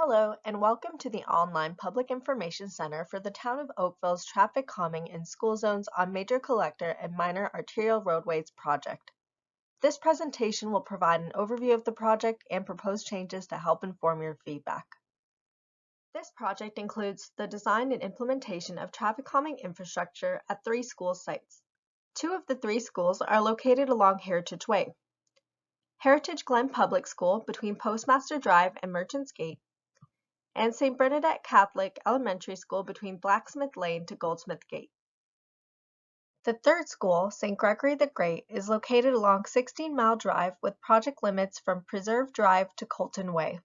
Hello, and welcome to the online Public Information Center for the Town of Oakville's Traffic Calming in School Zones on Major Collector and Minor Arterial Roadways project. This presentation will provide an overview of the project and proposed changes to help inform your feedback. This project includes the design and implementation of traffic calming infrastructure at 3 school sites. 2 of the 3 schools are located along Heritage Way. Heritage Glen Public School between Postmaster Drive and Merchants Gate, and St. Bernadette Catholic Elementary School between Blacksmith Lane to Goldsmith Gate. The third school, St. Gregory the Great, is located along 16-mile drive with project limits from Preserve Drive to Colton Way.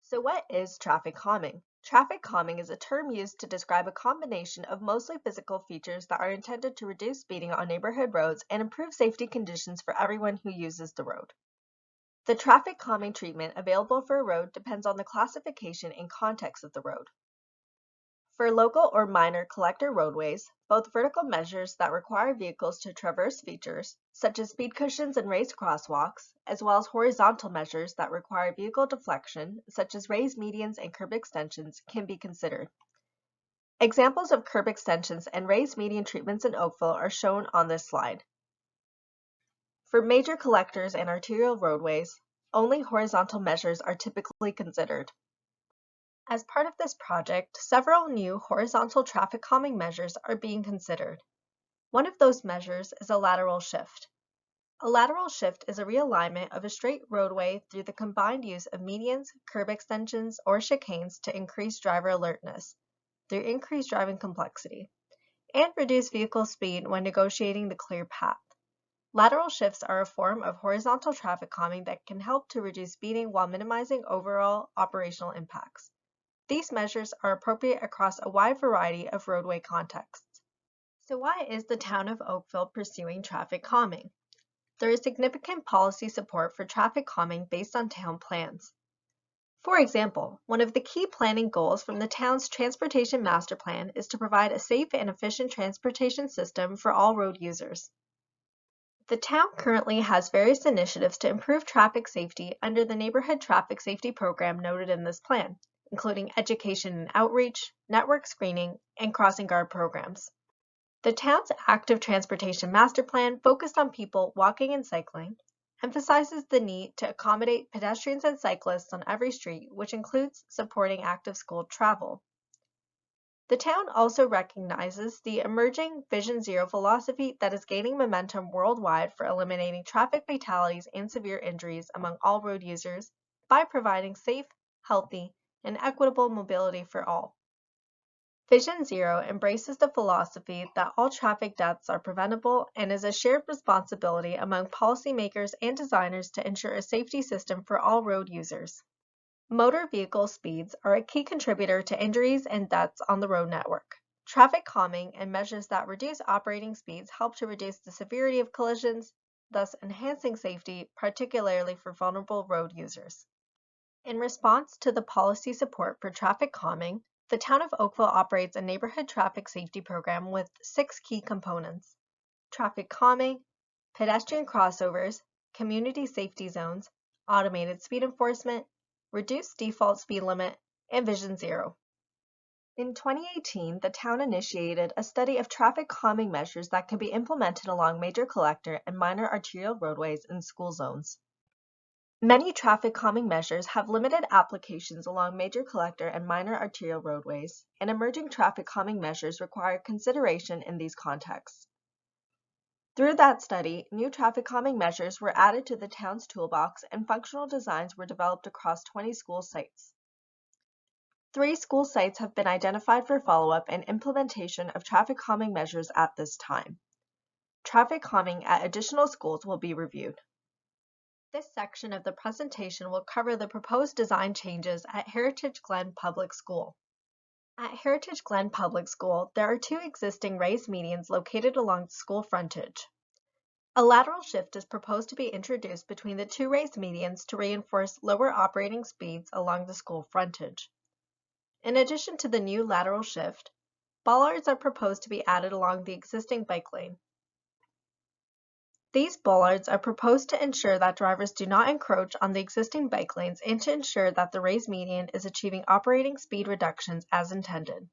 So what is traffic calming? Traffic calming is a term used to describe a combination of mostly physical features that are intended to reduce speeding on neighborhood roads and improve safety conditions for everyone who uses the road. The traffic calming treatment available for a road depends on the classification and context of the road. For local or minor collector roadways, both vertical measures that require vehicles to traverse features, such as speed cushions and raised crosswalks, as well as horizontal measures that require vehicle deflection, such as raised medians and curb extensions, can be considered. Examples of curb extensions and raised median treatments in Oakville are shown on this slide. For major collectors and arterial roadways, only horizontal measures are typically considered. As part of this project, several new horizontal traffic calming measures are being considered. One of those measures is a lateral shift. A lateral shift is a realignment of a straight roadway through the combined use of medians, curb extensions, or chicanes to increase driver alertness through increased driving complexity, and reduce vehicle speed when negotiating the clear path. Lateral shifts are a form of horizontal traffic calming that can help to reduce speeding while minimizing overall operational impacts. These measures are appropriate across a wide variety of roadway contexts. So why is the town of Oakville pursuing traffic calming? There is significant policy support for traffic calming based on town plans. For example, one of the key planning goals from the town's Transportation Master Plan is to provide a safe and efficient transportation system for all road users. The town currently has various initiatives to improve traffic safety under the Neighborhood Traffic Safety Program noted in this plan, including education and outreach, network screening, and crossing guard programs. The town's Active Transportation Master Plan, focused on people walking and cycling, emphasizes the need to accommodate pedestrians and cyclists on every street, which includes supporting active school travel. The town also recognizes the emerging Vision Zero philosophy that is gaining momentum worldwide for eliminating traffic fatalities and severe injuries among all road users by providing safe, healthy, and equitable mobility for all. Vision Zero embraces the philosophy that all traffic deaths are preventable and is a shared responsibility among policymakers and designers to ensure a safety system for all road users. Motor vehicle speeds are a key contributor to injuries and deaths on the road network. Traffic calming and measures that reduce operating speeds help to reduce the severity of collisions, thus enhancing safety, particularly for vulnerable road users. In response to the policy support for traffic calming, the town of Oakville operates a neighborhood traffic safety program with 6 key components: traffic calming, pedestrian crossovers, community safety zones, automated speed enforcement, reduced default speed limit, and Vision Zero. In 2018, the town initiated a study of traffic calming measures that can be implemented along major collector and minor arterial roadways in school zones. Many traffic calming measures have limited applications along major collector and minor arterial roadways, and emerging traffic calming measures require consideration in these contexts. Through that study, new traffic calming measures were added to the town's toolbox and functional designs were developed across 20 school sites. 3 school sites have been identified for follow-up and implementation of traffic calming measures at this time. Traffic calming at additional schools will be reviewed. This section of the presentation will cover the proposed design changes at Heritage Glen Public School. At Heritage Glen Public School, there are 2 existing raised medians located along the school frontage. A lateral shift is proposed to be introduced between the 2 raised medians to reinforce lower operating speeds along the school frontage. In addition to the new lateral shift, bollards are proposed to be added along the existing bike lane. These bollards are proposed to ensure that drivers do not encroach on the existing bike lanes and to ensure that the raised median is achieving operating speed reductions as intended.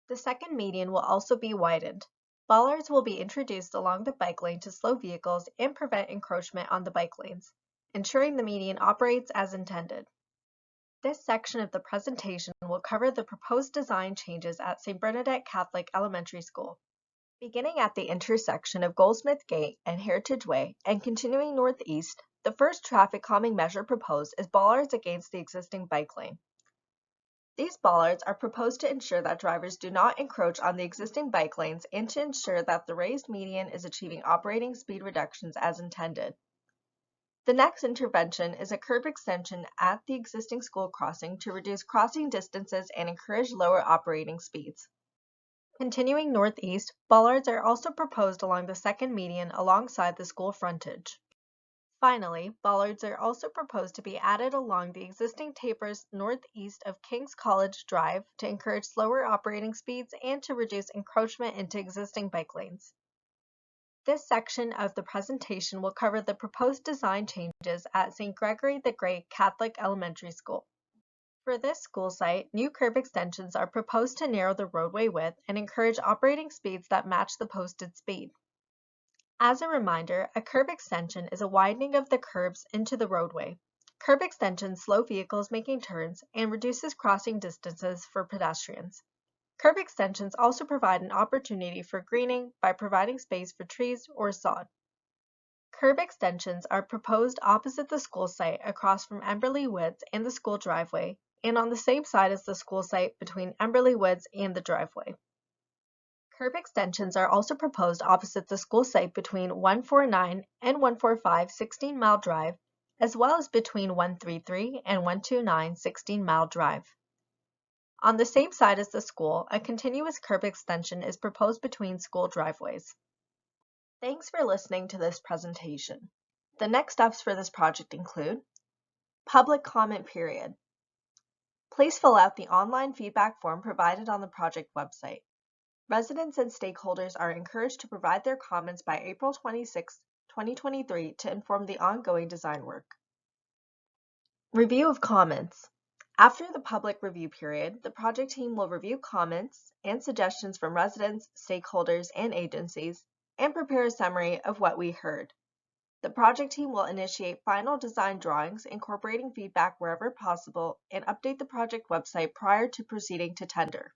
The second median will also be widened. Bollards will be introduced along the bike lane to slow vehicles and prevent encroachment on the bike lanes, ensuring the median operates as intended. This section of the presentation will cover the proposed design changes at St. Bernadette Catholic Elementary School. Beginning at the intersection of Goldsmith Gate and Heritage Way and continuing northeast, the first traffic calming measure proposed is bollards against the existing bike lane. These bollards are proposed to ensure that drivers do not encroach on the existing bike lanes and to ensure that the raised median is achieving operating speed reductions as intended. The next intervention is a curb extension at the existing school crossing to reduce crossing distances and encourage lower operating speeds. Continuing northeast, bollards are also proposed along the second median alongside the school frontage. Finally, bollards are also proposed to be added along the existing tapers northeast of King's College Drive to encourage slower operating speeds and to reduce encroachment into existing bike lanes. This section of the presentation will cover the proposed design changes at St. Gregory the Great Catholic Elementary School. For this school site, new curb extensions are proposed to narrow the roadway width and encourage operating speeds that match the posted speed. As a reminder, a curb extension is a widening of the curbs into the roadway. Curb extensions slow vehicles making turns and reduces crossing distances for pedestrians. Curb extensions also provide an opportunity for greening by providing space for trees or sod. Curb extensions are proposed opposite the school site across from Emberley Woods and the school driveway, and on the same side as the school site between Emberley Woods and the driveway. Curb extensions are also proposed opposite the school site between 149 and 145 16-mile drive, as well as between 133 and 129 16-mile drive. On the same side as the school, a continuous curb extension is proposed between school driveways. Thanks for listening to this presentation. The next steps for this project include public comment period. Please fill out the online feedback form provided on the project website. Residents and stakeholders are encouraged to provide their comments by April 26, 2023 to inform the ongoing design work. Review of comments. After the public review period, the project team will review comments and suggestions from residents, stakeholders, and agencies, and prepare a summary of what we heard. The project team will initiate final design drawings, incorporating feedback wherever possible, and update the project website prior to proceeding to tender.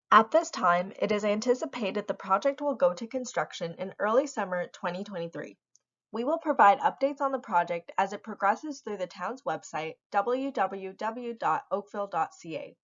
At this time, it is anticipated the project will go to construction in early summer 2023. We will provide updates on the project as it progresses through the town's website, www.oakville.ca.